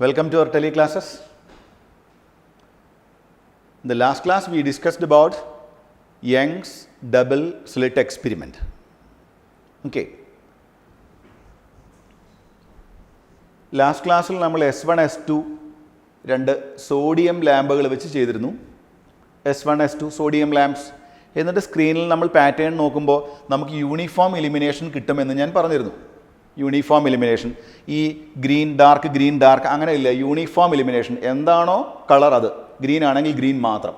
Welcome to our tele classes. In the last class we discussed about Young's double slit experiment. Okay. Last class we S1 S2 രണ്ട് sodium ലാമ്പുകൾ വെച്ച് ചെയ്തിരുന്നു. S1 S2 sodium lamps. എന്നിട്ട് സ്ക്രീനിൽ നമ്മൾ pattern നോക്കുമ്പോൾ നമുക്ക് uniform elimination കിട്ടുമെന്ന് ഞാൻ പറഞ്ഞിരുന്നു. യൂണിഫോം എലിമിനേഷൻ, ഈ ഗ്രീൻ ഡാർക്ക് അങ്ങനെയില്ല. യൂണിഫോം എലിമിനേഷൻ, എന്താണോ കളർ അത്, ഗ്രീൻ ആണെങ്കിൽ ഗ്രീൻ മാത്രം.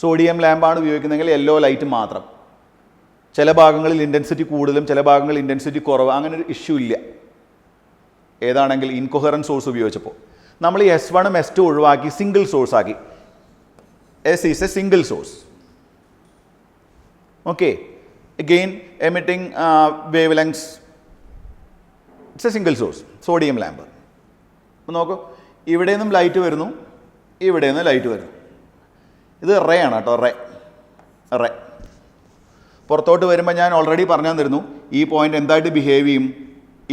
സോഡിയം ലാമ്പാണ് ഉപയോഗിക്കുന്നതെങ്കിൽ യെല്ലോ ലൈറ്റ് മാത്രം. ചില ഭാഗങ്ങളിൽ ഇൻറ്റൻസിറ്റി കൂടുതലും ചില ഭാഗങ്ങളിൽ ഇൻറ്റൻസിറ്റി കുറവ്, അങ്ങനെ ഒരു ഇഷ്യൂ ഇല്ല. ഏതാണെങ്കിൽ ഇൻകൊഹറൻറ്റ് സോഴ്സ് ഉപയോഗിച്ചപ്പോൾ നമ്മൾ ഈ S1 S2 ഒഴിവാക്കി സിംഗിൾ സോഴ്സ് ആക്കി. S is A single source. Okay, again emitting wave lengths, it's A single source sodium lamp. അപ്പോൾ നോക്കൂ, ഇവിടെ നിന്നും ലൈറ്റ് വരുന്നു, ഇവിടെ നിന്ന് ലൈറ്റ് വരുന്നു. ഇത് റേ ആണ് കേട്ടോ, റേ. പുറത്തോട്ട് വരുമ്പോൾ ഞാൻ ഓൾറെഡി പറഞ്ഞു തന്നിരുന്നു ഈ പോയിന്റ് എന്തായിട്ട് ബിഹേവ് ചെയ്യും,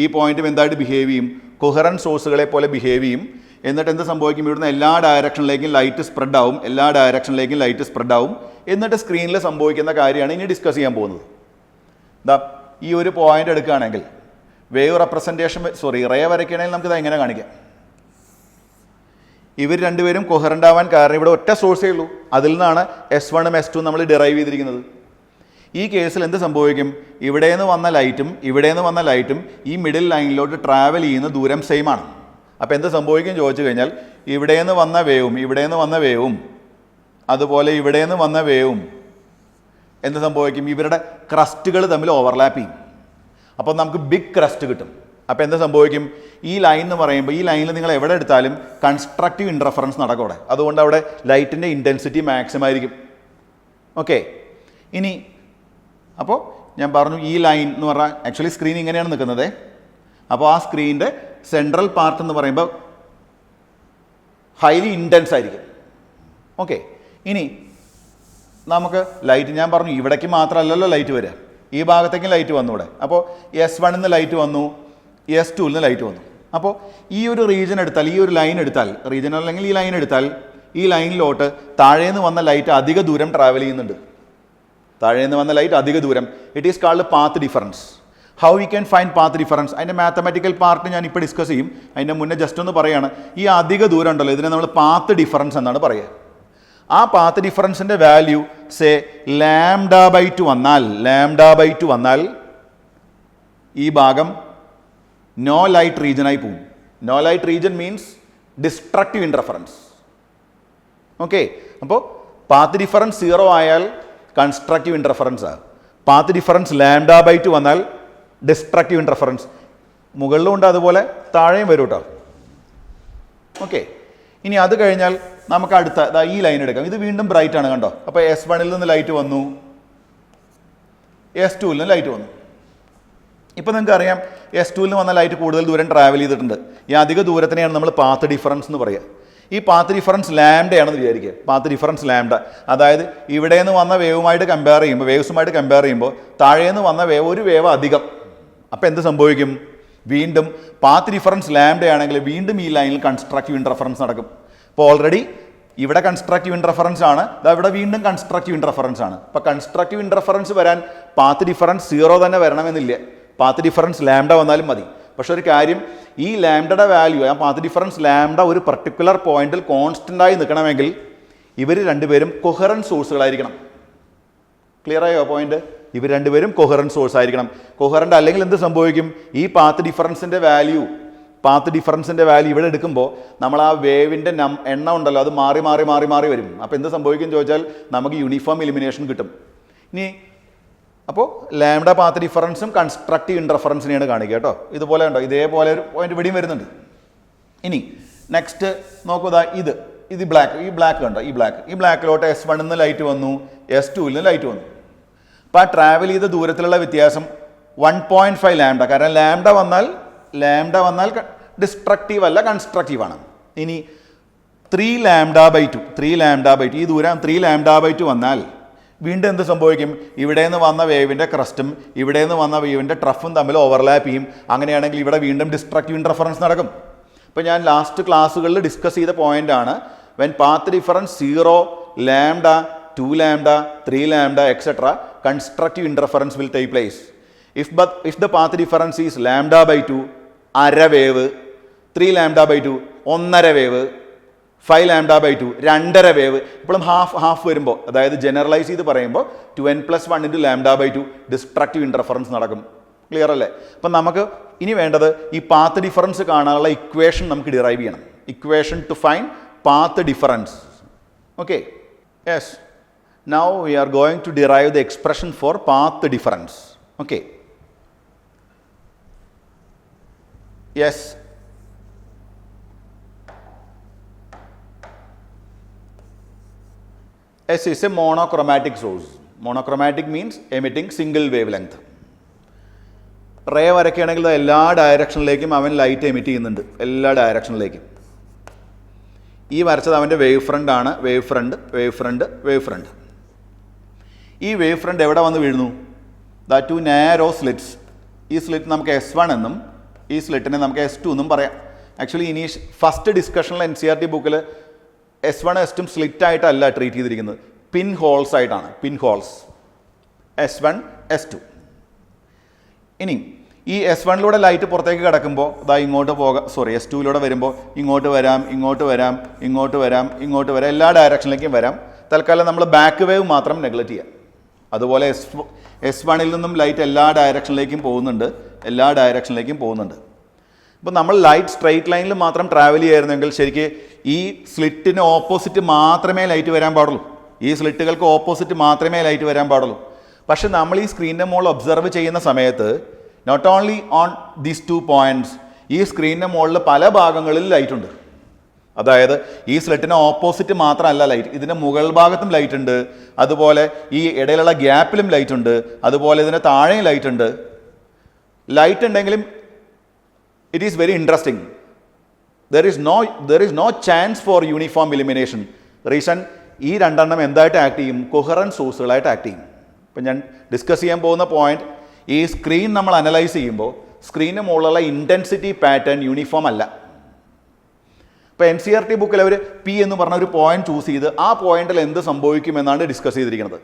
ഈ പോയിന്റും എന്തായിട്ട് ബിഹേവ് ചെയ്യും, കൊഹറൻറ്റ് സോഴ്സുകളെ പോലെ ബിഹേവ് ചെയ്യും. എന്നിട്ട് എന്ത് സംഭവിക്കും, ഇവിടുന്ന് എല്ലാ ഡയറക്ഷനിലേക്കും ലൈറ്റ് സ്പ്രെഡ് ആവും, എന്നിട്ട് സ്ക്രീനിൽ സംഭവിക്കുന്ന കാര്യമാണ് ഇനി ഡിസ്കസ് ചെയ്യാൻ പോകുന്നത്. എന്താ, ഈ ഒരു പോയിന്റ് എടുക്കുകയാണെങ്കിൽ വേവ് റെപ്രസെൻറ്റേഷൻ റേ വരയ്ക്കുകയാണെങ്കിൽ നമുക്കിത് എങ്ങനെ കാണിക്കാം. ഇവർ രണ്ടുപേരും കൊഹറൻ്റ് ആവാൻ കാരണം ഇവിടെ ഒറ്റ സോഴ്സേ ഉള്ളൂ, അതിൽ നിന്നാണ് S1 S2 നമ്മൾ ഡിറൈവ് ചെയ്തിരിക്കുന്നത്. ഈ കേസിൽ എന്ത് സംഭവിക്കും, ഇവിടെ നിന്ന് വന്ന ലൈറ്റും ഈ മിഡിൽ ലൈനിലോട്ട് ട്രാവൽ ചെയ്യുന്ന ദൂരം സെയിം ആണ്. അപ്പോൾ എന്ത് സംഭവിക്കും ചോദിച്ചു കഴിഞ്ഞാൽ, ഇവിടെ നിന്ന് വന്ന വേവും അതുപോലെ ഇവിടെ നിന്ന് വന്ന വേവും എന്ത് സംഭവിക്കും, ഇവരുടെ ക്രസ്റ്റുകൾ തമ്മിൽ ഓവർലാപ്പ് ചെയ്യും. അപ്പോൾ നമുക്ക് ബിഗ് ക്രസ്റ്റ് കിട്ടും. അപ്പോൾ എന്ത് സംഭവിക്കും, ഈ ലൈൻ എന്ന് പറയുമ്പോൾ ഈ ലൈനിൽ നിങ്ങൾ എവിടെ എടുത്താലും കൺസ്ട്രക്റ്റീവ് ഇൻ്റർഫറൻസ് നടക്കും അവിടെ. അതുകൊണ്ട് അവിടെ ലൈറ്റിൻ്റെ ഇൻറ്റൻസിറ്റി മാക്സിമം ആയിരിക്കും. ഓക്കെ, ഇനി അപ്പോൾ ഞാൻ പറഞ്ഞു ഈ ലൈൻ എന്ന് പറഞ്ഞാൽ ആക്ച്വലി സ്ക്രീൻ ഇങ്ങനെയാണ് നിൽക്കുന്നത്. അപ്പോൾ ആ സ്ക്രീനിൻ്റെ സെൻട്രൽ പാർട്ട് എന്ന് പറയുമ്പോൾ ഹൈലി ഇൻറ്റൻസ് ആയിരിക്കും. ഓക്കെ, ഇനി നമുക്ക് ലൈറ്റ് ഞാൻ പറഞ്ഞു ഇവിടേക്ക് മാത്രമല്ലല്ലോ ലൈറ്റ് വരിക, ഈ ഭാഗത്തേക്കും ലൈറ്റ് വന്നു ഇവിടെ. അപ്പോൾ S1 നിന്ന് ലൈറ്റ് വന്നു, S2 നിന്ന് ലൈറ്റ് വന്നു. അപ്പോൾ ഈ ഒരു റീജിയൻ എടുത്താൽ, ഈ ഒരു ലൈൻ എടുത്താൽ, റീജിയൻ അല്ലെങ്കിൽ ഈ ലൈൻ എടുത്താൽ, ഈ ലൈനിലോട്ട് താഴേന്ന് വന്ന ലൈറ്റ് അധിക ദൂരം ട്രാവൽ ചെയ്യുന്നുണ്ട്. It is called path difference. How we can find path difference, അതിൻ്റെ മാത്തമാറ്റിക്കൽ പാർട്ട് ഞാൻ ഇപ്പോൾ ഡിസ്കസ് ചെയ്യും. അതിൻ്റെ മുന്നേ ജസ്റ്റ് ഒന്ന് പറയുകയാണ്, ഈ അധിക ദൂരം ഉണ്ടല്ലോ ഇതിനെ നമ്മൾ പാത്ത് ഡിഫറൻസ് എന്നാണ് പറയുക. ആ പാത്ത് ഡിഫറൻസിൻ്റെ വാല്യൂ സേ λ/2 വന്നാൽ ഈ ഭാഗം നോ ലൈറ്റ് റീജിയനായി പോകും. No light region means destructive interference. Okay, അപ്പോൾ പാത്ത് ഡിഫറൻസ് 0 ആയാൽ കൺസ്ട്രക്റ്റീവ് ഇൻ്റർഫറൻസ് ആണ്. പാത്ത് ഡിഫറൻസ് λ/2 വന്നാൽ ഡിസ്ട്രക്റ്റീവ് ഇൻ്റർഫറൻസ്. മുകളിലും ഉണ്ട്, അതുപോലെ താഴെയും വരും കേട്ടോ. ഓക്കെ, ഇനി അത് കഴിഞ്ഞാൽ നമുക്ക് അടുത്ത ഈ ലൈൻ എടുക്കാം. ഇത് വീണ്ടും ബ്രൈറ്റ് ആണ് കണ്ടോ. അപ്പോൾ S1 നിന്ന് ലൈറ്റ് വന്നു, S2 നിന്ന് ലൈറ്റ് വന്നു. ഇപ്പോൾ നിങ്ങൾക്ക് അറിയാം S2 നിന്ന് വന്ന ലൈറ്റ് കൂടുതൽ ദൂരം ട്രാവൽ ചെയ്തിട്ടുണ്ട്. ഈ അധിക ദൂരത്തിനെയാണ് നമ്മൾ പാത്ത് ഡിഫറൻസ് എന്ന് പറയുക. ഈ പാത്ത് ഡിഫറൻസ് ലാംഡയാണെന്ന് വിചാരിക്കുക. പാത്ത് ഡിഫറൻസ് ലാംഡ, അതായത് ഇവിടെ നിന്ന് വന്ന വേവ്സുമായിട്ട് കമ്പയർ ചെയ്യുമ്പോൾ താഴേന്ന് വന്ന ഒരു വേവ് അധികം. അപ്പോൾ എന്ത് സംഭവിക്കും, വീണ്ടും പാത്ത് ഡിഫറൻസ് ലാംഡയാണെങ്കിൽ വീണ്ടും ഈ ലൈനിൽ കൺസ്ട്രക്റ്റീവ് ഇൻ്റർഫറൻസ് നടക്കും. ഇപ്പോൾ ഓൾറെഡി ഇവിടെ കൺസ്ട്രക്റ്റീവ് ഇൻ്റർഫറൻസ് ആണ്, ഇവിടെ വീണ്ടും കൺസ്ട്രക്റ്റീവ് ഇൻ്റർഫറൻസ് ആണ്. അപ്പോൾ കൺസ്ട്രക്റ്റീവ് ഇൻ്റർഫറൻസ് വരാൻ പാത്ത് ഡിഫറൻസ് 0 തന്നെ വരണമെന്നില്ല, പാത്ത് ഡിഫറൻസ് ലാംഡ വന്നാലും മതി. പക്ഷെ ഒരു കാര്യം, ഈ ലാംഡയുടെ വാല്യൂ, ആ പാത്ത് ഡിഫറൻസ് ലാംഡ ഒരു പർട്ടിക്കുലർ പോയിന്റിൽ കോൺസ്റ്റൻ്റായി നിൽക്കണമെങ്കിൽ ഇവർ രണ്ടുപേരും കൊഹറൻറ്റ് സോഴ്സുകളായിരിക്കണം. ക്ലിയർ ആയോ പോയിന്റ്? ഇവർ രണ്ടുപേരും കൊഹറൻറ്റ് സോഴ്സ് ആയിരിക്കണം. കൊഹറൻ്റ് അല്ലെങ്കിൽ എന്ത് സംഭവിക്കും, ഈ പാത്ത് ഡിഫറൻസിൻ്റെ വാല്യൂ ഇവിടെ എടുക്കുമ്പോൾ നമ്മൾ ആ വേവിൻ്റെ എണ്ണം ഉണ്ടല്ലോ അത് മാറി വരും. അപ്പോൾ എന്ത് സംഭവിക്കും ചോദിച്ചാൽ നമുക്ക് യൂണിഫോം എലിമിനേഷൻ കിട്ടും. ഇനി അപ്പോൾ ലാംഡ പാത്ത് ഡിഫറൻസും കൺസ്ട്രക്റ്റീവ് ഇൻ്റർഫറൻസിനെയാണ് കാണിക്കുക കേട്ടോ. ഇതുപോലെ ഉണ്ടോ, ഇതേപോലെ ഒരു പോയിന്റ് ഇവിടെയും വരുന്നുണ്ട്. ഇനി നെക്സ്റ്റ് നോക്കുക, ഇത് ബ്ലാക്ക് കണ്ടോ, ഈ ബ്ലാക്കിലോട്ട് S1 നിന്ന് ലൈറ്റ് വന്നു, S2 നിന്ന് ലൈറ്റ് വന്നു. അപ്പോൾ ആ ട്രാവൽ ചെയ്ത ദൂരത്തിലുള്ള വ്യത്യാസം 1.5 ലാംഡ. കാരണം ലാംഡ വന്നാൽ ഡിസ്ട്രക്റ്റീവ് അല്ല, കൺസ്ട്രക്റ്റീവ് ആണ്. ഇനി 3 λ/2 ഈ ദൂരം 3 λ/2 വന്നാൽ വീണ്ടും എന്ത് സംഭവിക്കും, ഇവിടെ നിന്ന് വന്ന വേവിൻ്റെ ക്രസ്റ്റും ഇവിടെ നിന്ന് വന്ന വേവിൻ്റെ ട്രഫും തമ്മിൽ ഓവർലാപ്പ് ചെയ്യും. അങ്ങനെയാണെങ്കിൽ ഇവിടെ വീണ്ടും ഡിസ്ട്രക്റ്റീവ് ഇൻ്റർഫറൻസ് നടക്കും. ഇപ്പോൾ ഞാൻ ലാസ്റ്റ് ക്ലാസ്സുകളിൽ ഡിസ്കസ് ചെയ്ത പോയിൻ്റാണ് when path difference 0, lambda, 2 lambda, 3 lambda et cetera constructive interference will take place. If the path difference is lambda by 2 അര wave, 3 lambda by 2 1.5 wave, 5 lambda by 2 2.5 wave. ഇപ്പോഴും ഹാഫ് വരുമ്പോൾ, അതായത് ജനറലൈസ് ചെയ്ത് പറയുമ്പോൾ 2n+1 into lambda by 2 destructive interference നടക്കും. Clear അല്ലേ? അപ്പം നമുക്ക് ഇനി വേണ്ടത് ഈ പാത്ത് ഡിഫറൻസ് കാണാനുള്ള ഇക്വേഷൻ നമുക്ക് ഡിറൈവ് ചെയ്യണം. Equation two find path difference. Okay, yes, now we are going to derive the expression for path difference. Okay, yes, S is a monochromatic source. Monochromatic means emitting single wavelength. Ray വരയ്ക്കുകയാണെങ്കിൽ എല്ലാ ഡയറക്ഷനിലേക്കും അവൻ light emit ചെയ്യുന്നുണ്ട്, എല്ലാ ഡയറക്ഷനിലേക്കും. ഈ വരച്ചത് അവൻ്റെ wave front ആണ്. Wave front. ഈ വേവ് ഫ്രണ്ട് എവിടെ വന്ന് വീഴുന്നു? The two narrow slits. ഈ സ്ലിറ്റ് നമുക്ക് S1 എന്നും ഈ സ്ലിറ്റിനെ നമുക്ക് S2 എന്നും പറയാം. ആക്ച്വലി ഫസ്റ്റ് ഡിസ്കഷനിൽ NCERT ബുക്കിൽ S1 S2 സ്ലിറ്റ് ആയിട്ടല്ല ട്രീറ്റ് ചെയ്തിരിക്കുന്നത്, പിൻ ഹോൾസ് ആയിട്ടാണ്. പിൻ ഹോൾസ് S1 S2. ഇനി ഈ S1 ലൈറ്റ് പുറത്തേക്ക് കിടക്കുമ്പോൾ ഇതാ ഇങ്ങോട്ട് S2 വരുമ്പോൾ ഇങ്ങോട്ട് വരാം, എല്ലാ ഡയറക്ഷനിലേക്കും വരാം. തൽക്കാലം നമ്മൾ ബാക്ക് വേവ് മാത്രം നെഗ്ലക്റ്റ് ചെയ്യാം. അതുപോലെ S1 നിന്നും ലൈറ്റ് എല്ലാ ഡയറക്ഷനിലേക്കും പോകുന്നുണ്ട്. ഇപ്പോൾ നമ്മൾ ലൈറ്റ് സ്ട്രെയിറ്റ് ലൈനിൽ മാത്രം ട്രാവൽ ചെയ്യായിരുന്നെങ്കിൽ ശരിക്കും ഈ സ്ലിറ്റിന് ഓപ്പോസിറ്റ് മാത്രമേ ലൈറ്റ് വരാൻ പാടുള്ളൂ. ഈ സ്ലിറ്റുകൾക്ക് ഓപ്പോസിറ്റ് മാത്രമേ ലൈറ്റ് വരാൻ പാടുള്ളൂ. പക്ഷെ നമ്മൾ ഈ സ്ക്രീനിൻ്റെ മുകളിൽ ഒബ്സർവ് ചെയ്യുന്ന സമയത്ത് not only on these 2 points, ഈ സ്ക്രീനിൻ്റെ മുകളിൽ പല ഭാഗങ്ങളിൽ ലൈറ്റ് ഉണ്ട്. അതായത് ഈ സ്ലിറ്റിന് ഓപ്പോസിറ്റ് മാത്രമല്ല ലൈറ്റ്, ഇതിൻ്റെ മുകൾ ഭാഗത്തും ലൈറ്റ് ഉണ്ട്, അതുപോലെ ഈ ഇടയിലുള്ള ഗ്യാപ്പിലും ലൈറ്റ് ഉണ്ട്, അതുപോലെ ഇതിന് താഴെയും ലൈറ്റ് ഉണ്ട്. ലൈറ്റ് ഉണ്ടെങ്കിലും it is very interesting. There is no chance for uniform illumination. Reason, ഈ രണ്ടെണ്ണം എന്തായിട്ട് ആക്ട് ചെയ്യും? കൊഹറൻറ്റ് സോഴ്സുകളായിട്ട് ആക്ട് ചെയ്യും. ഇപ്പം ഞാൻ ഡിസ്കസ് ചെയ്യാൻ പോകുന്ന പോയിന്റ്, ഈ സ്ക്രീൻ നമ്മൾ അനലൈസ് ചെയ്യുമ്പോൾ സ്ക്രീനിന് മുകളിലുള്ള ഇൻറ്റൻസിറ്റി പാറ്റേൺ യൂണിഫോം അല്ല. ഇപ്പോൾ NCERT ബുക്കിൽ അവർ P എന്ന് പറഞ്ഞ ഒരു പോയിന്റ് ചൂസ് ചെയ്ത് ആ പോയിന്റിൽ എന്ത് സംഭവിക്കുമെന്നാണ് ഡിസ്കസ് ചെയ്തിരിക്കുന്നത്.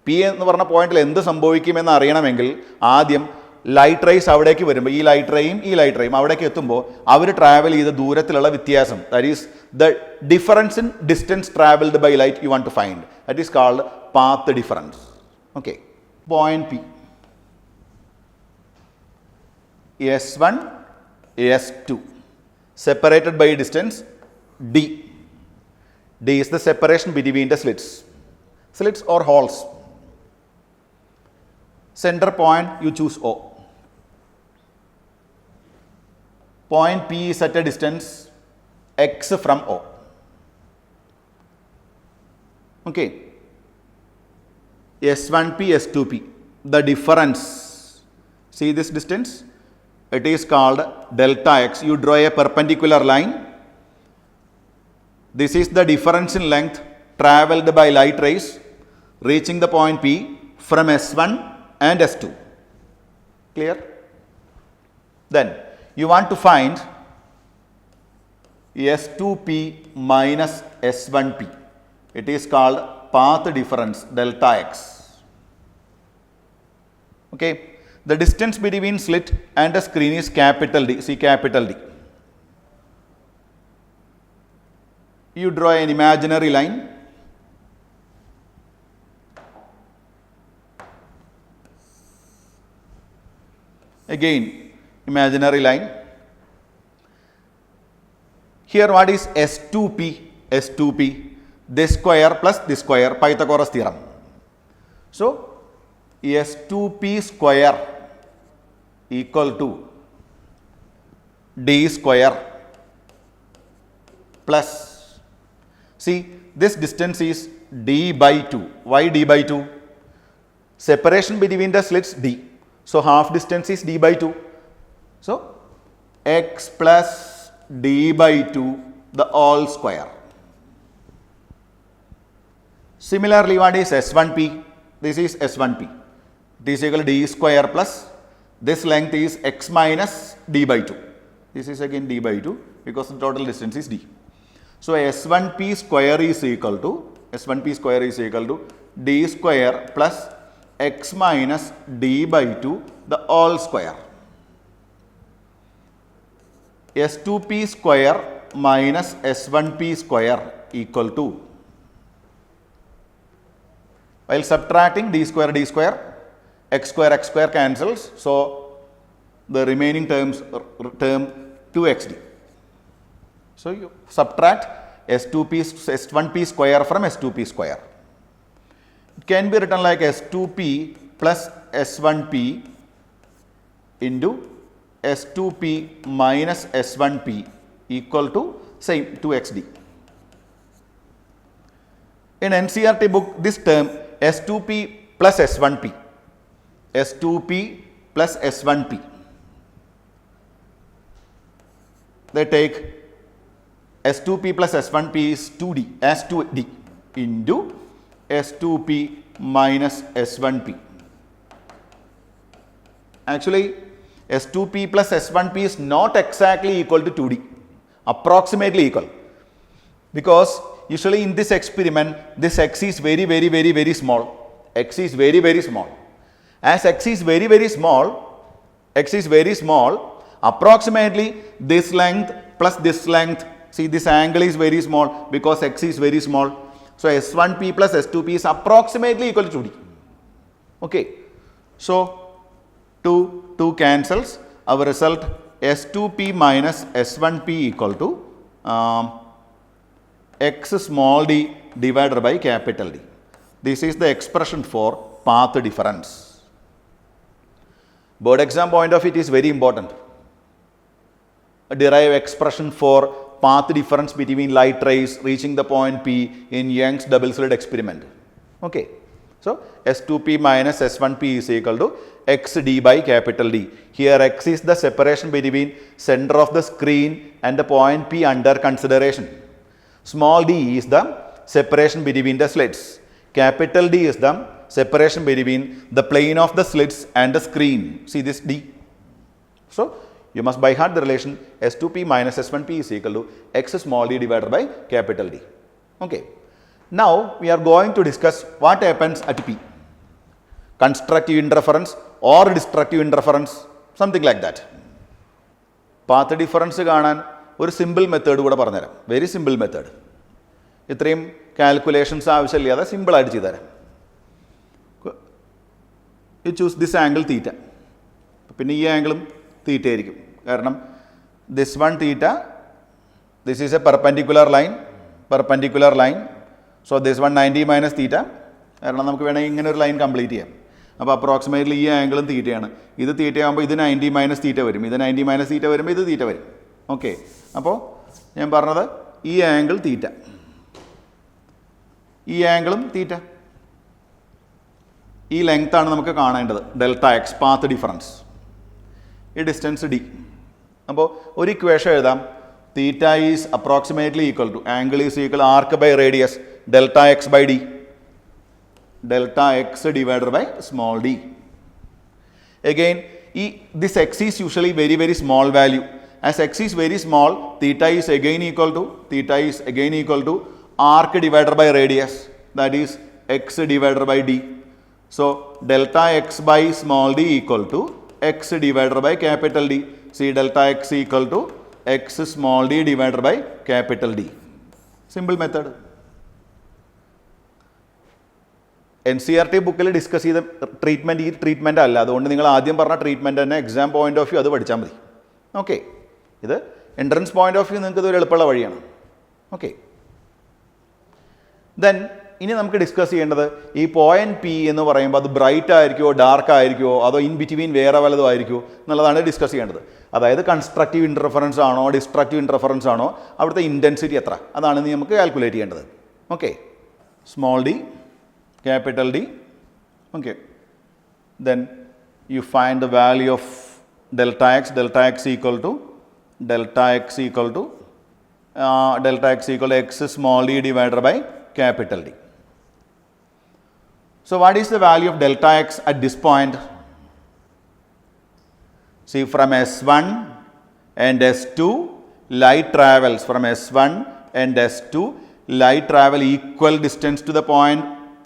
P എന്ന് പറഞ്ഞ പോയിന്റിൽ എന്ത് സംഭവിക്കുമെന്ന് അറിയണമെങ്കിൽ ആദ്യം ലൈറ്റ് റേസ് അവിടേക്ക് വരുമ്പോൾ, ഈ ലൈറ്റ് റേയും അവിടേക്ക് എത്തുമ്പോൾ അവർ ട്രാവൽ ചെയ്ത ദൂരത്തിലുള്ള വ്യത്യാസം, that is the difference in distance travelled by light you want to find, that is called path difference. Okay, point P, S1, S2 separated by distance D. D is the separation between the slits or holes. Center point you choose O. Point P is at a distance X from O. Okay, S1P, S2P, the difference, see this distance, it is called delta x. You draw a perpendicular line. This is the difference in length travelled by light rays reaching the point P from S1 and S2. Clear? Then you want to find S2P minus S1P. It is called path difference delta x. Okay. The distance between slit and the screen is capital D. See, capital D. You draw an imaginary line. Again, imaginary line. Here what is S2P? S2P, this square plus this square, Pythagoras theorem. So, S2P square equal to D square plus, see, this distance is D by 2. Why D by 2? Separation between the slits D. So, half distance is D by 2. So, X plus D by 2 the whole square. Similarly, what is S1P? This is S1P. It is equal to D square plus this length is X minus D by 2. This is again d by 2 because the total distance is d. So S1p square is equal to d square plus x minus d by 2 the all square. S2p square minus S1p square equal to, while subtracting d square x square cancels, so the remaining term 2xd. So you subtract S1p square from S2p square. It can be written like S2p plus S1p into S2p minus S1p equal to same 2xd. In NCERT book, this term S2p plus S1p, they take S2p plus S1p is 2d as 2d into S2p minus S1p. Actually, S2p plus S1p is not exactly equal to 2d, approximately equal, because usually in this experiment this x is very small. X is very small. As x is very small, approximately this length plus this length, see this angle is very small because x is very small. So S1p plus S2p is approximately equal to 2d. Okay. So 2 cancels. Our result S2p minus S1p equal to x small d divided by capital D. This is the expression for path difference. Board exam point of it is very important. Derive expression for path difference between light rays reaching the point P in Young's double slit experiment. Okay. So S2p minus S1p is equal to xd by capital D. Here x is the separation between center of the screen and the point P under consideration. Small d is the separation between the slits. Capital D is the separation between the plane of the slits and the screen. See this d. So you must by heart the relation S2p minus S1p is equal to x small d divided by capital D. Okay. Now we are going to discuss what happens at P. Constructive interference or destructive interference, something like that. Path difference കാണാൻ ഒരു simple method കൂടെ പറഞ്ഞുതരാം. Very simple method. ഇത്രയും calculations ആവശ്യമില്ലാതെ സിമ്പിളായിട്ട് ചെയ്തുതരാം. You choose this angle theta. പിന്നെ ഈ ആംഗിളും തീറ്റ ആയിരിക്കും. കാരണം this one theta, this is A perpendicular line. So this one 90 minus theta. കാരണം നമുക്ക് വേണമെങ്കിൽ ഇങ്ങനെ ഒരു ലൈൻ കംപ്ലീറ്റ് ചെയ്യാം. അപ്പോൾ അപ്രോക്സിമേറ്റ്ലി ഈ ആംഗിളും തീറ്റയാണ്. ഇത് തീറ്റയാകുമ്പോൾ ഇത് 90 മൈനസ് തീറ്റ വരും. ഇത് 90 മൈനസ് തീറ്റ വരുമ്പോൾ ഇത് തീറ്റ വരും. ഓക്കെ. അപ്പോൾ ഞാൻ പറഞ്ഞത് ഈ ആംഗിൾ തീറ്റ, ഈ ആംഗിളും തീറ്റ. ഈ ലെങ്ത്താണ് നമുക്ക് കാണേണ്ടത്, ഡെൽറ്റ എക്സ്, പാത്ത് ഡിഫറൻസ്. ഈ ഡിസ്റ്റൻസ് ഡി. അപ്പോൾ ഒരു ഇക്വേഷൻ എഴുതാം. Theta is approximately equal to angle is equal arc by radius delta x by d. Delta x divided by small d. Again, this x is usually very small value. As x is very small, theta is again equal to arc divided by radius, that is x divided by d. So delta x by small d equal to x divided by capital D. See, delta x equal to x small d divided by capital D. Simple method. NCERT ബുക്കിൽ discuss ചെയ്ത treatment ഈ treatment അല്ല. അതുകൊണ്ട് നിങ്ങൾ ആദ്യം പറഞ്ഞ treatment തന്നെ exam point of view അത് പഠിച്ചാൽ മതി. ഓക്കെ. ഇത് എൻട്രൻസ് പോയിന്റ് ഓഫ് വ്യൂ നിങ്ങൾക്ക് ഇതൊരു എളുപ്പമുള്ള വഴിയാണ്. ഓക്കെ. ദെൻ ഇനി നമുക്ക് ഡിസ്കസ് ചെയ്യേണ്ടത് ഈ പോയിന്റ് പി എന്ന് പറയുമ്പോൾ അത് ബ്രൈറ്റ് ആയിരിക്കുമോ ഡാർക്ക് ആയിരിക്കുമോ അതോ ഇൻ ബിറ്റ്വീൻ വേറെ വല്ലതും ആയിരിക്കുമോ എന്നുള്ളതാണ് ഡിസ്കസ് ചെയ്യേണ്ടത്. അതായത് കൺസ്ട്രക്റ്റീവ് ഇൻ്റർഫറൻസ് ആണോ ഡിസ്ട്രക്റ്റീവ് ഇൻ്റർഫറൻസ് ആണോ, അവിടുത്തെ ഇൻറ്റൻസിറ്റി എത്ര, അതാണ് നമുക്ക് കാൽക്കുലേറ്റ് ചെയ്യേണ്ടത്. Okay. Small D, capital D. Okay. Then you find the value of delta x equal to x small d divided by capital D. So what is the value of delta x at this point? See, from S1 and S2, light travels from S1 and S2, light travel equal distance to the point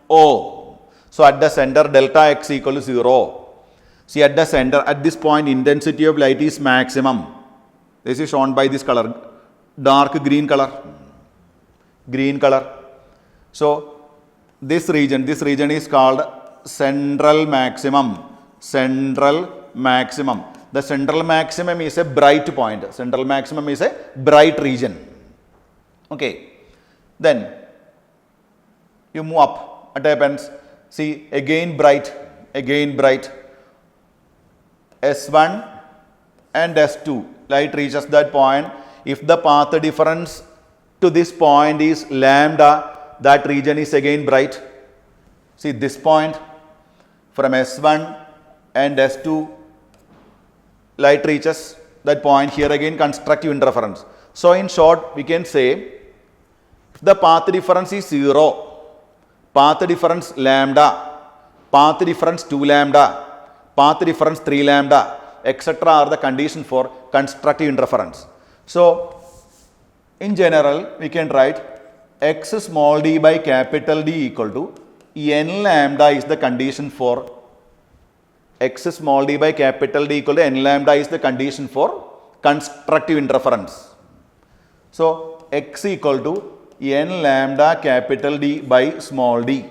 O. So at the center delta x equal to 0. See, at the center, at this point, intensity of light is maximum. This is shown by this color, dark green color. Green color. So this region is called central maximum. Central maximum. The central maximum is a bright point. Central maximum is a bright region. Okay. Then you move up. What happens? See, again bright. S1 and S2. Light reaches that point. If the path difference to this point is lambda, that region is again bright. See, this point from S1 and S2, light reaches that point. Here again constructive interference. So in short, we can say if the path difference is 0, path difference lambda, path difference 2 lambda, path difference 3 lambda, etc. are the condition for constructive interference. So in general, we can write x small d by capital D equal to n lambda is the condition for x small d by capital D equal to n lambda is the condition for constructive interference. So x equal to n lambda capital D by small d.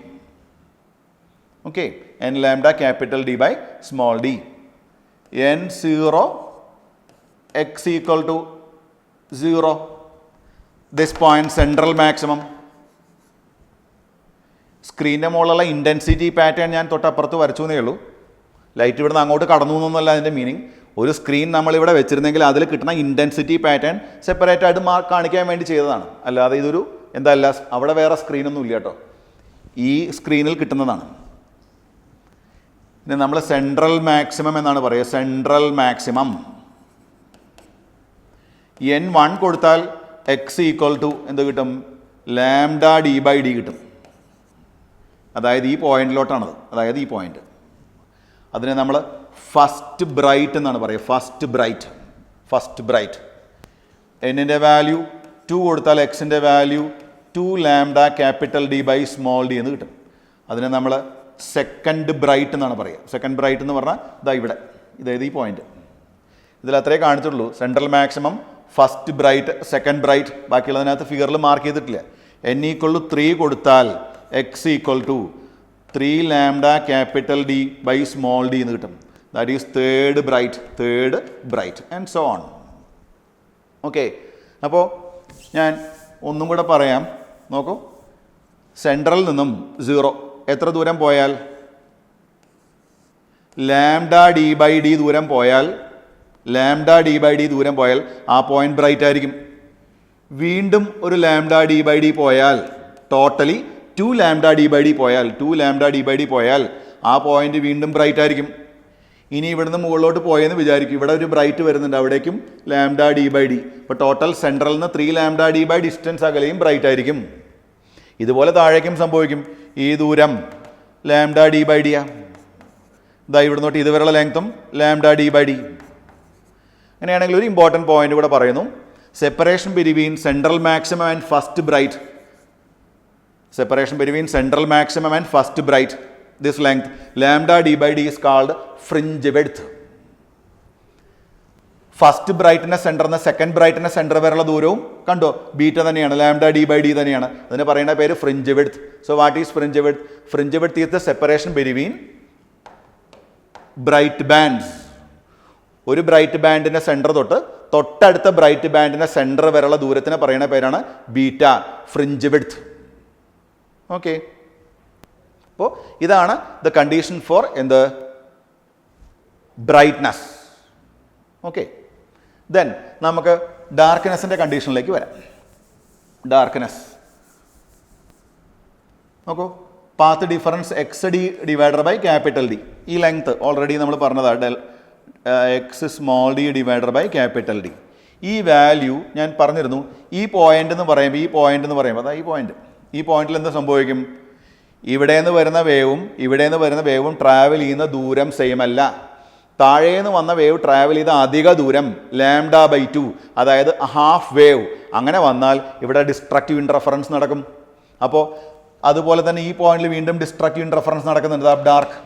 Okay, n lambda capital D by small d. n0 x equal to 0. This point central maximum. സ്ക്രീനിൻ്റെ മുകളിലുള്ള intensity pattern ഞാൻ തൊട്ടപ്പുറത്ത് വരച്ചു എന്നേ ഉള്ളൂ. Light ഇവിടുന്ന് അങ്ങോട്ട് കടന്നു എന്നല്ല അതിൻ്റെ മീനിങ്. ഒരു സ്ക്രീൻ നമ്മളിവിടെ വെച്ചിരുന്നെങ്കിൽ അതിൽ കിട്ടുന്ന ഇൻറ്റൻസിറ്റി പാറ്റേൺ സെപ്പറേറ്റ് ആയിട്ട് കാണിക്കാൻ വേണ്ടി ചെയ്തതാണ്. അല്ലാതെ ഇതൊരു എന്തല്ല, അവിടെ വേറെ സ്ക്രീനൊന്നും ഇല്ല കേട്ടോ, ഈ സ്ക്രീനിൽ കിട്ടുന്നതാണ്. പിന്നെ നമ്മൾ സെൻട്രൽ മാക്സിമം എന്നാണ് പറയുക. സെൻട്രൽ മാക്സിമം n1 കൊടുത്താൽ എക്സ് ഈക്വൽ ടു എന്ത് കിട്ടും? ലാംഡ ഡി ബൈ ഡി കിട്ടും. അതായത് ഈ പോയിന്റിലോട്ടാണത്, അതായത് ഈ പോയിന്റ്. അതിനെ നമ്മൾ ഫസ്റ്റ് ബ്രൈറ്റ് എന്നാണ് പറയുക. ഫസ്റ്റ് ബ്രൈറ്റ് എന്നിൻ്റെ വാല്യൂ 2 കൊടുത്താൽ എക്സിൻ്റെ value 2 lambda capital D by small d എന്ന് കിട്ടും. അതിനെ നമ്മൾ സെക്കൻഡ് ബ്രൈറ്റ് എന്നാണ് പറയുക. സെക്കൻഡ് ബ്രൈറ്റ് എന്ന് പറഞ്ഞാൽ ഇതാ ഇവിടെ, ഇതായത് ഈ പോയിന്റ്. ഇതിൽ അത്രേ കാണിച്ചിട്ടുള്ളൂ. Central maximum, first bright, second bright. ബാക്കിയുള്ളതിനകത്ത് ഫിഗറിൽ മാർക്ക് ചെയ്തിട്ടില്ല. n ഈക്വൽ ടു 3 കൊടുത്താൽ x equal to 3 lambda capital D by small d എന്ന് കിട്ടും. That is third bright and so on. Okay, അപ്പോൾ ഞാൻ ഒന്നും കൂടെ പറയാം. നോക്കൂ, സെൻട്രൽ നിന്നും 0 എത്ര ദൂരം പോയാൽ? ലാംഡ ഡി ബൈ ഡി ദൂരം പോയാൽ, ആ പോയിന്റ് ബ്രൈറ്റ് ആയിരിക്കും. വീണ്ടും ഒരു ലാംഡ ഡി ബൈ ഡി പോയാൽ, totally 2 lambda D by D പോയാൽ ആ പോയിന്റ് വീണ്ടും ബ്രൈറ്റ് ആയിരിക്കും. ഇനി ഇവിടുന്ന് മുകളിലോട്ട് പോയെന്ന് വിചാരിക്കും, ഇവിടെ ഒരു ബ്രൈറ്റ് വരുന്നുണ്ട്, അവിടേക്കും ലാംഡ ഡി ബൈ ഡി. ഇപ്പോൾ ടോട്ടൽ സെൻട്രലിൽ നിന്ന് 3 ലാംഡ ഡി ബൈ ഡിസ്റ്റൻസ് അകലെയും ബ്രൈറ്റ് ആയിരിക്കും. ഇതുപോലെ താഴേക്കും സംഭവിക്കും. ഈ ദൂരം ലാംഡ ഡി ബൈ ഡിയാ, ഇതാ ഇവിടെ നോട്ട് ഇതുവരെയുള്ള ലെങ്ത്തും ലാംഡ ഡി ബൈ ഡി. അങ്ങനെയാണെങ്കിൽ ഒരു ഇമ്പോർട്ടൻറ്റ് പോയിന്റ് കൂടെ പറയുന്നു. Separation between central maximum and first bright. This length lambda d by d is called fringe width. First ബ്രൈറ്റിൻ്റെ സെൻറ്ററിൽ സെക്കൻഡ് ബ്രൈറ്റിൻ്റെ സെൻറ്റർ വരെയുള്ള ദൂരവും കണ്ടോ ബീറ്റ തന്നെയാണ്, ലാംഡ ഡി ബൈ ഡി തന്നെയാണ്. അതിന് പറയുന്ന പേര് fringe width. So what is fringe width? Fringe width is the separation between bright bands. ഒരു ബ്രൈറ്റ് ബാൻഡിൻ്റെ സെൻറ്റർ തൊട്ടടുത്ത ബ്രൈറ്റ് ബാൻഡിൻ്റെ സെൻറ്റർ വരെയുള്ള ദൂരത്തിന് പറയുന്ന പേരാണ് ബീറ്റ, ഫ്രിഞ്ച് വിഡ്ത്ത്. ഓക്കെ, അപ്പോൾ ഇതാണ് ദ കണ്ടീഷൻ ഫോർ എന്ത്? ബ്രൈറ്റ്നസ്. ഓക്കെ, ദെൻ നമുക്ക് ഡാർക്ക്നെസ്സിൻ്റെ കണ്ടീഷനിലേക്ക് വരാം. ഡാർക്ക്നെസ് നോക്കൂ, path difference x d divider by capital D. ഈ ലെങ്ത് ഓൾറെഡി നമ്മൾ പറഞ്ഞതാണ്, x small d divider by capital D. ഈ വാല്യൂ ഞാൻ പറഞ്ഞിരുന്നു. ഈ പോയിന്റ് എന്ന് പറയുമ്പോൾ അതാ ഈ പോയിന്റിൽ എന്ത് സംഭവിക്കും? ഇവിടെ നിന്ന് വരുന്ന വേവും ട്രാവൽ ചെയ്യുന്ന ദൂരം സെയിം അല്ല. താഴേന്ന് വന്ന വേവ് ട്രാവൽ ചെയ്ത അധിക ദൂരം λ/2, അതായത് ഹാഫ് വേവ്. അങ്ങനെ വന്നാൽ ഇവിടെ ഡിസ്ട്രക്റ്റീവ് ഇൻറ്റർഫറൻസ് നടക്കും. അപ്പോൾ അതുപോലെ തന്നെ ഈ പോയിന്റിൽ വീണ്ടും ഡിസ്ട്രക്റ്റീവ് ഇൻറ്റർഫറൻസ് നടക്കുന്നുണ്ട്. ഡാർക്ക്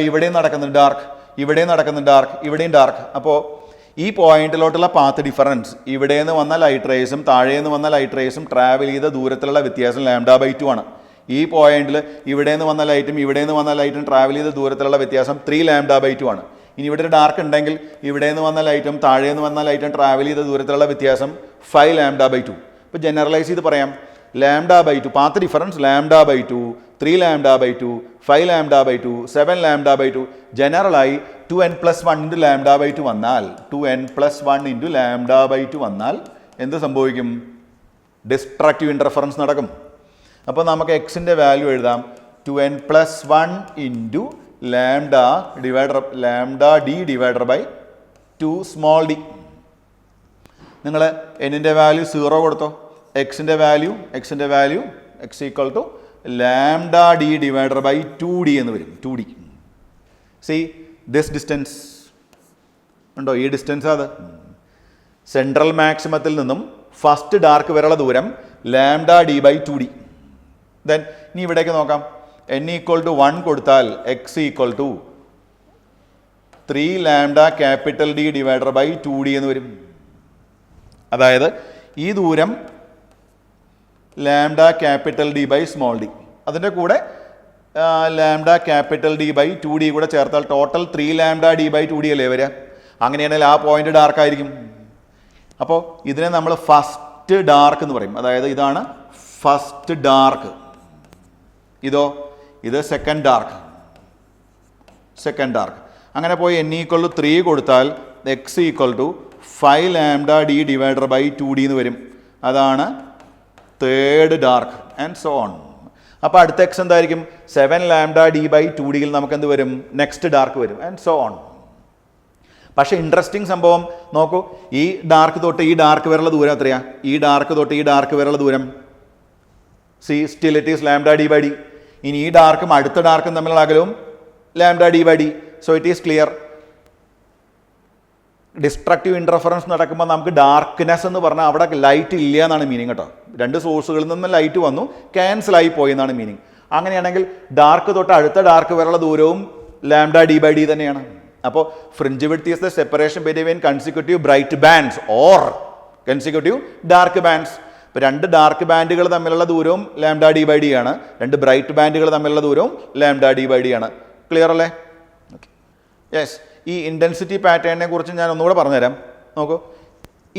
ഇവിടെയും നടക്കുന്നുണ്ട്, ഡാർക്ക് ഇവിടെയും നടക്കുന്നുണ്ട്, ഡാർക്ക് ഇവിടെയും ഡാർക്ക്. അപ്പോൾ ഈ പോയിന്റിലോട്ടുള്ള പാത്ത് ഡിഫറൻസ്, ഇവിടെ നിന്ന് വന്ന ലൈറ്റ് റേസും താഴേന്ന് വന്ന ലൈറ്റ് റേസും ട്രാവൽ ചെയ്ത ദൂരത്തിലുള്ള വ്യത്യാസം λ/2 ആണ്. ഈ പോയിന്റിൽ ഇവിടെ നിന്ന് വന്ന ലൈറ്റും ഇവിടെ നിന്ന് വന്ന ലൈറ്റും ട്രാവൽ ചെയ്ത ദൂരത്തിലുള്ള വ്യത്യാസം 3 λ/2 ആണ്. ഇനി ഇവിടെ ഒരു ഡാർക്ക് ഉണ്ടെങ്കിൽ ഇവിടെ നിന്ന് വന്ന ലൈറ്റും താഴേന്ന് വന്ന ലൈറ്റും ട്രാവൽ ചെയ്ത ദൂരത്തിലുള്ള വ്യത്യാസം 5 λ/2. ഇപ്പോൾ ജനറലൈസ് ചെയ്ത് പറയാം, λ/2 പാത്ത് ഡിഫറൻസ് λ/2, 3 λ/2, 5 λ/2, 7 λ/2. ജനറലായി 2n+1 × λ/2 വന്നാൽ 2n+1 × λ/2 വന്നാൽ എന്ത് സംഭവിക്കും? ഡിസ്ട്രക്റ്റീവ് ഇൻറ്റർഫറൻസ് നടക്കും. അപ്പോൾ നമുക്ക് എക്സിൻ്റെ വാല്യൂ എഴുതാം 2n+1 × λ/d/2 സ്മോൾ d. നിങ്ങൾ എന്നിൻ്റെ വാല്യൂ 0 കൊടുത്തോ. എക്സിൻ്റെ value x equal to λd/2d എന്ന് വരും. 2d. സി ദിസ് ഡിസ്റ്റൻസ് ഉണ്ടോ? ഈ ഡിസ്റ്റൻസ് അത് സെൻട്രൽ മാക്സിമത്തിൽ നിന്നും ഫസ്റ്റ് ഡാർക്ക് വരെയുള്ള ദൂരം λd/2d. ദെൻ ഇനി ഇവിടേക്ക് നോക്കാം. n ഈക്വൽ ടു 1 കൊടുത്താൽ x ഈക്വൽ ടു 3 λD/2d എന്ന് വരും. അതായത് ഈ ദൂരം λD/സ്മോൾ d, അതിൻ്റെ കൂടെ λD/2d കൂടെ ചേർത്താൽ ടോട്ടൽ 3 λD/2d അല്ലേ വരിക. അങ്ങനെയാണെങ്കിൽ ആ പോയിന്റ് ഡാർക്ക് ആയിരിക്കും. അപ്പോൾ ഇതിനെ നമ്മൾ ഫസ്റ്റ് ഡാർക്ക് എന്ന് പറയും. അതായത് ഇതാണ് ഫസ്റ്റ് ഡാർക്ക്, ഇത് സെക്കൻഡ് ഡാർക്ക്. അങ്ങനെ പോയി n ഈക്വൽ ടു 3 കൊടുത്താൽ x ഈക്വൽ ടു 5 λD/2d എന്ന് വരും. അതാണ് third dark and so on. അപ്പോൾ അടുത്ത എക്സ് എന്തായിരിക്കും? 7 λD/2d നമുക്ക് എന്ത് വരും? നെക്സ്റ്റ് ഡാർക്ക് വരും ആൻഡ് സോ ഓൺ. പക്ഷേ ഇൻട്രസ്റ്റിംഗ് സംഭവം നോക്കൂ, ഈ ഡാർക്ക് തൊട്ട് ഈ ഡാർക്ക് വരെയുള്ള ദൂരം എത്രയാ? ഈ ഡാർക്ക് തൊട്ട് ഈ ഡാർക്ക് വരെയുള്ള ദൂരം സ്റ്റിൽ ഇറ്റ് ഈസ് λD/d. ഇനി ഈ ഡാർക്കും അടുത്ത ഡാർക്കും തമ്മിലുള്ള അകലവും λD/d. So it is clear. Destructive interference നടക്കുമ്പോൾ നമുക്ക് ഡാർക്ക്നെസ് എന്ന് പറഞ്ഞാൽ അവിടെ ലൈറ്റ് ഇല്ല എന്നാണ് മീനിങ് കേട്ടോ. രണ്ട് സോഴ്സുകളിൽ നിന്ന് ലൈറ്റ് വന്നു, ക്യാൻസൽ ആയി പോയി എന്നാണ് മീനിങ്. അങ്ങനെയാണെങ്കിൽ ഡാർക്ക് തൊട്ട് അടുത്ത ഡാർക്ക് വരെയുള്ള ദൂരവും λD/d തന്നെയാണ്. അപ്പോൾ fringe width is the separation between consecutive bright bands or consecutive dark bands. ഇപ്പോൾ രണ്ട് ഡാർക്ക് ബാൻഡുകൾ തമ്മിലുള്ള ദൂരവും λD/d ആണ്, രണ്ട് ബ്രൈറ്റ് ബാൻഡുകൾ തമ്മിലുള്ള ദൂരവും λD/d ആണ്. ക്ലിയർ അല്ലേ? Okay, yes. ഈ ഇൻറ്റൻസിറ്റി പാറ്റേണിനെ കുറിച്ച് ഞാൻ ഒന്നുകൂടെ പറഞ്ഞുതരാം. നോക്കൂ,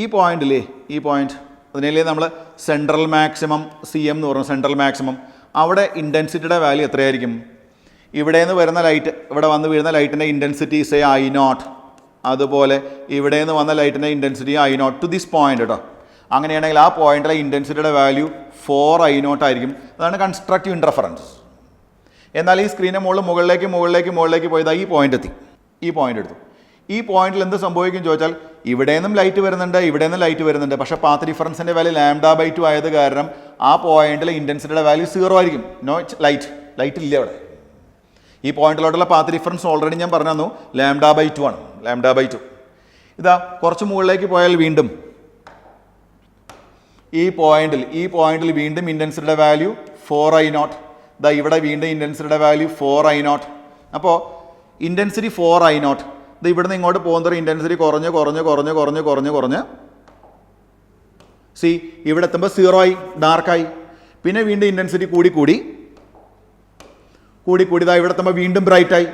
ഈ പോയിന്റില്ലേ, ഈ പോയിന്റ് അതിനല്ലേ നമ്മൾ സെൻട്രൽ മാക്സിമം CM എന്ന് പറഞ്ഞു. സെൻട്രൽ മാക്സിമം അവിടെ ഇൻറ്റൻസിറ്റിയുടെ വാല്യൂ എത്രയായിരിക്കും? ഇവിടെ നിന്ന് വരുന്ന ലൈറ്റ്, ഇവിടെ വന്ന് വീഴുന്ന ലൈറ്റിൻ്റെ ഇൻറ്റൻസിറ്റി സേ I0. അതുപോലെ ഇവിടെ നിന്ന് വന്ന ലൈറ്റിൻ്റെ intensity I0 to this point കേട്ടോ. അങ്ങനെയാണെങ്കിൽ ആ പോയിന്റിലെ ഇൻറ്റൻസിറ്റിയുടെ വാല്യൂ 4I0 ആയിരിക്കും. അതാണ് കൺസ്ട്രക്റ്റീവ് ഇൻറ്റർഫറൻസ്. എന്നാൽ ഈ സ്ക്രീനിന് മുകളിലേക്ക് പോയത് ഈ പോയിന്റ് എത്തി, ഈ പോയിന്റ് എടുത്തു. ഈ പോയിന്റിൽ എന്ത് സംഭവിക്കും ചോദിച്ചാൽ ഇവിടെ നിന്നും ലൈറ്റ് വരുന്നുണ്ട്, ഇവിടെ നിന്നും ലൈറ്റ് വരുന്നുണ്ട്. പക്ഷേ പാത്ത് ഡിഫറൻസിൻ്റെ വാല്യൂ λ/2 ആയത് കാരണം ആ പോയിന്റിലെ ഇൻറ്റൻസിറ്റിയുടെ വാല്യൂ 0 ആയിരിക്കും. നോ ലൈറ്റ് ഇല്ല അവിടെ. ഈ പോയിന്റിലോട്ടുള്ള പാത്ത് ഡിഫറൻസ് ഓൾറെഡി ഞാൻ പറഞ്ഞു തന്നു, λ/2 ആണ്. λ/2 ഇതാ കുറച്ച് മുകളിലേക്ക് പോയാൽ വീണ്ടും ഈ പോയിന്റിൽ വീണ്ടും ഇൻറ്റൻസിറ്റിയുടെ വാല്യൂ 4I0. ഇതാ ഇവിടെ വീണ്ടും ഇൻറ്റൻസിറ്റിയുടെ വാല്യൂ 4I0. അപ്പോൾ ഇൻറ്റൻസിറ്റി 4I0. ഇത് ഇവിടുന്ന് ഇങ്ങോട്ട് പോകുന്നൊരു ഇൻറ്റൻസിറ്റി കുറഞ്ഞ് ഇവിടെ എത്തുമ്പോൾ 0 ആയി, ഡാർക്കായി. പിന്നെ വീണ്ടും ഇൻറ്റൻസിറ്റി കൂടി ഇതാ ഇവിടെ എത്തുമ്പോൾ വീണ്ടും ബ്രൈറ്റായി.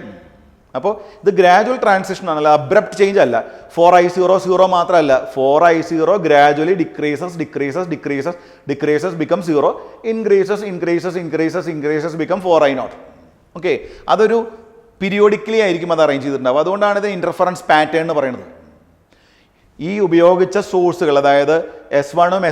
അപ്പോൾ ഇത് ഗ്രാജുവൽ ട്രാൻസിഷൻ ആണല്ലോ, അബ്രപ്റ്റ് ചേഞ്ച് അല്ല. 4I0 മാത്രമല്ല, 4I0 gradually decreases become 0, increases become 4I0. Okay, അതൊരു പീരിയോഡിക്കലി ആയിരിക്കും അത് അറേഞ്ച് ചെയ്തിട്ടുണ്ടാവും. അതുകൊണ്ടാണ് ഇത് ഇൻ്റർഫറൻസ് പാറ്റേൺ എന്ന് പറയുന്നത്. ഈ ഉപയോഗിച്ച സോഴ്സുകൾ, അതായത് S1ഉം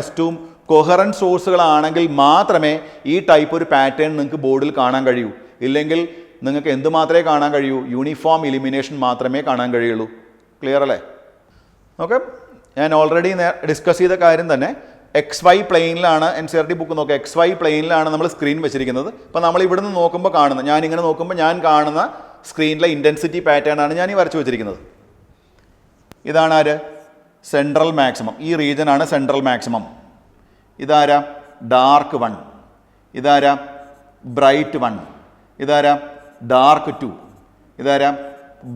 S2ഉം കൊഹറൻറ്റ് സോഴ്സുകളാണെങ്കിൽ മാത്രമേ ഈ ടൈപ്പ് ഒരു പാറ്റേൺ നിങ്ങൾക്ക് ബോർഡിൽ കാണാൻ കഴിയൂ. ഇല്ലെങ്കിൽ നിങ്ങൾക്ക് എന്ത് മാത്രമേ കാണാൻ കഴിയൂ? യൂണിഫോം ഇലിമിനേഷൻ മാത്രമേ കാണാൻ കഴിയുള്ളൂ. ക്ലിയർ അല്ലേ? ഓക്കെ, ഞാൻ ഓൾറെഡി ഡിസ്കസ് ചെയ്ത കാര്യം തന്നെ. XY പ്ലെയിനിലാണ് NCERT ബുക്ക് നോക്കുക. XY പ്ലെയിനിലാണ് നമ്മൾ സ്ക്രീൻ വെച്ചിരിക്കുന്നത്. അപ്പോൾ നമ്മൾ ഇവിടുന്ന് നോക്കുമ്പോൾ ഞാനിങ്ങനെ നോക്കുമ്പോൾ ഞാൻ കാണുന്ന സ്ക്രീനിലെ ഇൻറ്റൻസിറ്റി പാറ്റേൺ ആണ് ഞാൻ ഈ വരച്ചു വെച്ചിരിക്കുന്നത്. ഇതാണ് ആര്? Central maximum. ഈ റീജിയൻ ആണ് സെൻട്രൽ മാക്സിമം. ഇതാരാ? ഡാർക്ക് 1. ഇതാരാ? ബ്രൈറ്റ് 1. ഇതാരാ? ഡാർക്ക് 2. ഇതാരാ?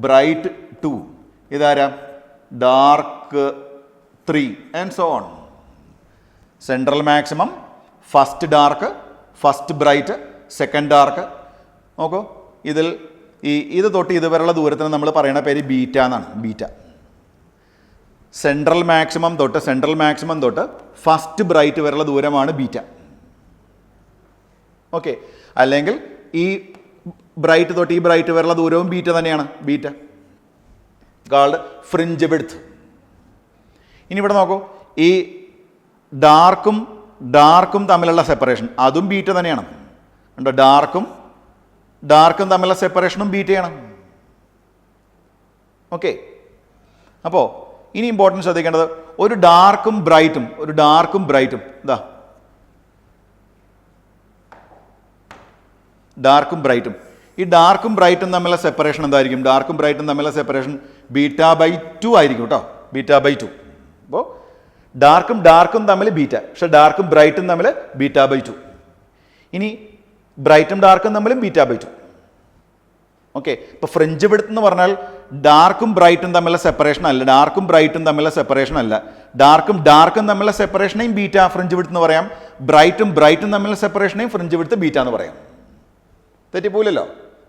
ബ്രൈറ്റ് 2. ഇതാരാ? Dark 3 and so on. Central maximum, first dark, first bright, second dark. നോക്കൂ, ഇത് തൊട്ട് ഇതുവരെയുള്ള ദൂരത്തിന് നമ്മൾ പറയുന്ന പേര് ബീറ്റ എന്നാണ്. ബീറ്റ. സെൻട്രൽ മാക്സിമം തൊട്ട് ഫസ്റ്റ് ബ്രൈറ്റ് വരെയുള്ള ദൂരമാണ് ബീറ്റ. ഓക്കെ, അല്ലെങ്കിൽ ഈ ബ്രൈറ്റ് തൊട്ട് ഈ ബ്രൈറ്റ് വരെയുള്ള ദൂരവും ബീറ്റ തന്നെയാണ്. Beta called fringe width. ഇനി ഇവിടെ നോക്കൂ, ഈ ഡാർക്കും തമ്മിലുള്ള സെപ്പറേഷൻ അതും ബീറ്റ തന്നെയാണ്. കണ്ടോ, ഡാർക്കും തമ്മിലുള്ള സെപ്പറേഷനും ബീറ്റയാണ്. ഓക്കെ, അപ്പോൾ ഇനി ഇമ്പോർട്ടൻസ് ശ്രദ്ധിക്കേണ്ടത്, ഒരു ഡാർക്കും ബ്രൈറ്റും ഇതാ ഈ ഡാർക്കും ബ്രൈറ്റും തമ്മിലുള്ള സെപ്പറേഷൻ എന്തായിരിക്കും? ഡാർക്കും ബ്രൈറ്റും തമ്മിലുള്ള സെപ്പറേഷൻ β/2 ആയിരിക്കും കേട്ടോ. β/2. അപ്പോൾ ഡാർക്കും തമ്മിൽ ബീറ്റ, പക്ഷെ ഡാർക്കും ബ്രൈറ്റും തമ്മിൽ β/2. ഇനി ബ്രൈറ്റും ഡാർക്കും തമ്മിലും β/2. ഓക്കെ, ഇപ്പോൾ ഫ്രിഞ്ച് വിഡ്ത്ത് എന്ന് പറഞ്ഞാൽ ഡാർക്കും ബ്രൈറ്റും തമ്മിലുള്ള സെപ്പറേഷൻ അല്ല, ഡാർക്കും തമ്മിലുള്ള സെപ്പറേഷനെയും ബീറ്റ ഫ്രിഞ്ച് വിഡ്ത്ത് എന്ന് പറയാം. ബ്രൈറ്റും തമ്മിലുള്ള സെപ്പറേഷനെയും ഫ്രിഞ്ച് വിഡ്ത്ത് ബീറ്റ എന്ന് പറയാം. തെറ്റിപ്പോലല്ലോ.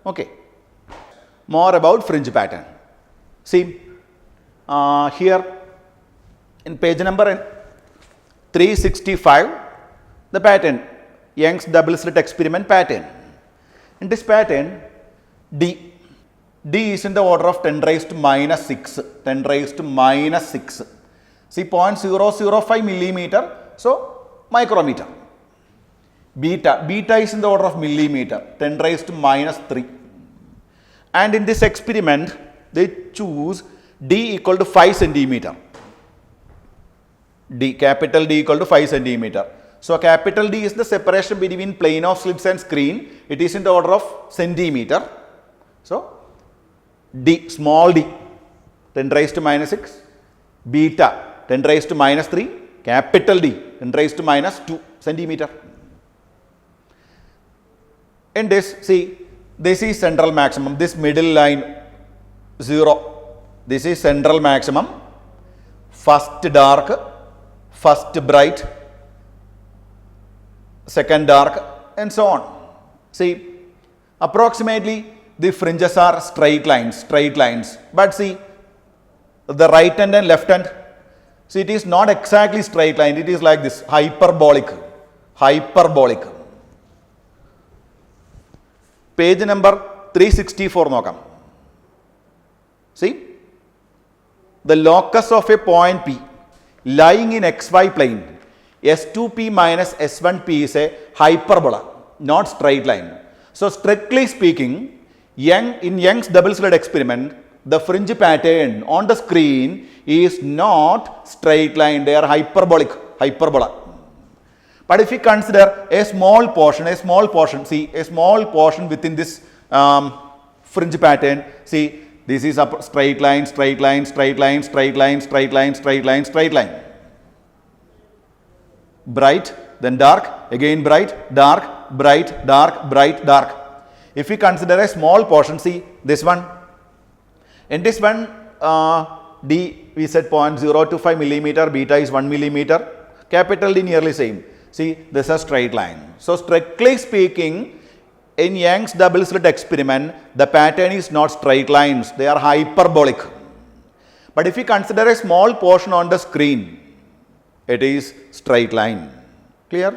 Okay, more about fringe pattern. See here in page number 365, the pattern, Young's double slit experiment pattern. In this pattern, D is in the order of 10 raised to minus 6. See, 0.005 millimeter, so micrometer. Beta is in the order of millimeter, 10 raised to minus 3. And in this experiment, they choose D equal to 5 centimeter. Capital D equal to 5 centimeter. So capital D is the separation between plane of slits and screen. It is in the order of centimeter. So D, small d, 10 raised to minus 6. Beta, 10 raised to minus 3. Capital D, 10 raised to minus 2 centimeter. In this, see, this is central maximum. This middle line 0. This is central maximum. First dark, first bright, second dark, and so on. See, approximately the fringes are straight lines. But see, the right end and left end, see, it is not exactly straight line. It is like this, hyperbolic. Page number 364 നോക്കാം. See, the locus of a point P lying in xy plane, S2P minus S1P is a hyperbola, not straight line. So strictly speaking, in Young's double slit experiment, the fringe pattern on the screen is not straight line, they are hyperbola. But if we consider a small portion, see, a small portion within this fringe pattern, see, this is a straight line. Bright, then dark, again bright, dark. If we consider a small portion, see this one. In this one, D we said 0.025 millimeter, beta is 1 millimeter, capital D nearly same. See, this is a straight line. So strictly speaking, in Young's double slit experiment, the pattern is not straight lines, they are hyperbolic. But if we consider a small portion on the screen, it is straight line. Clear?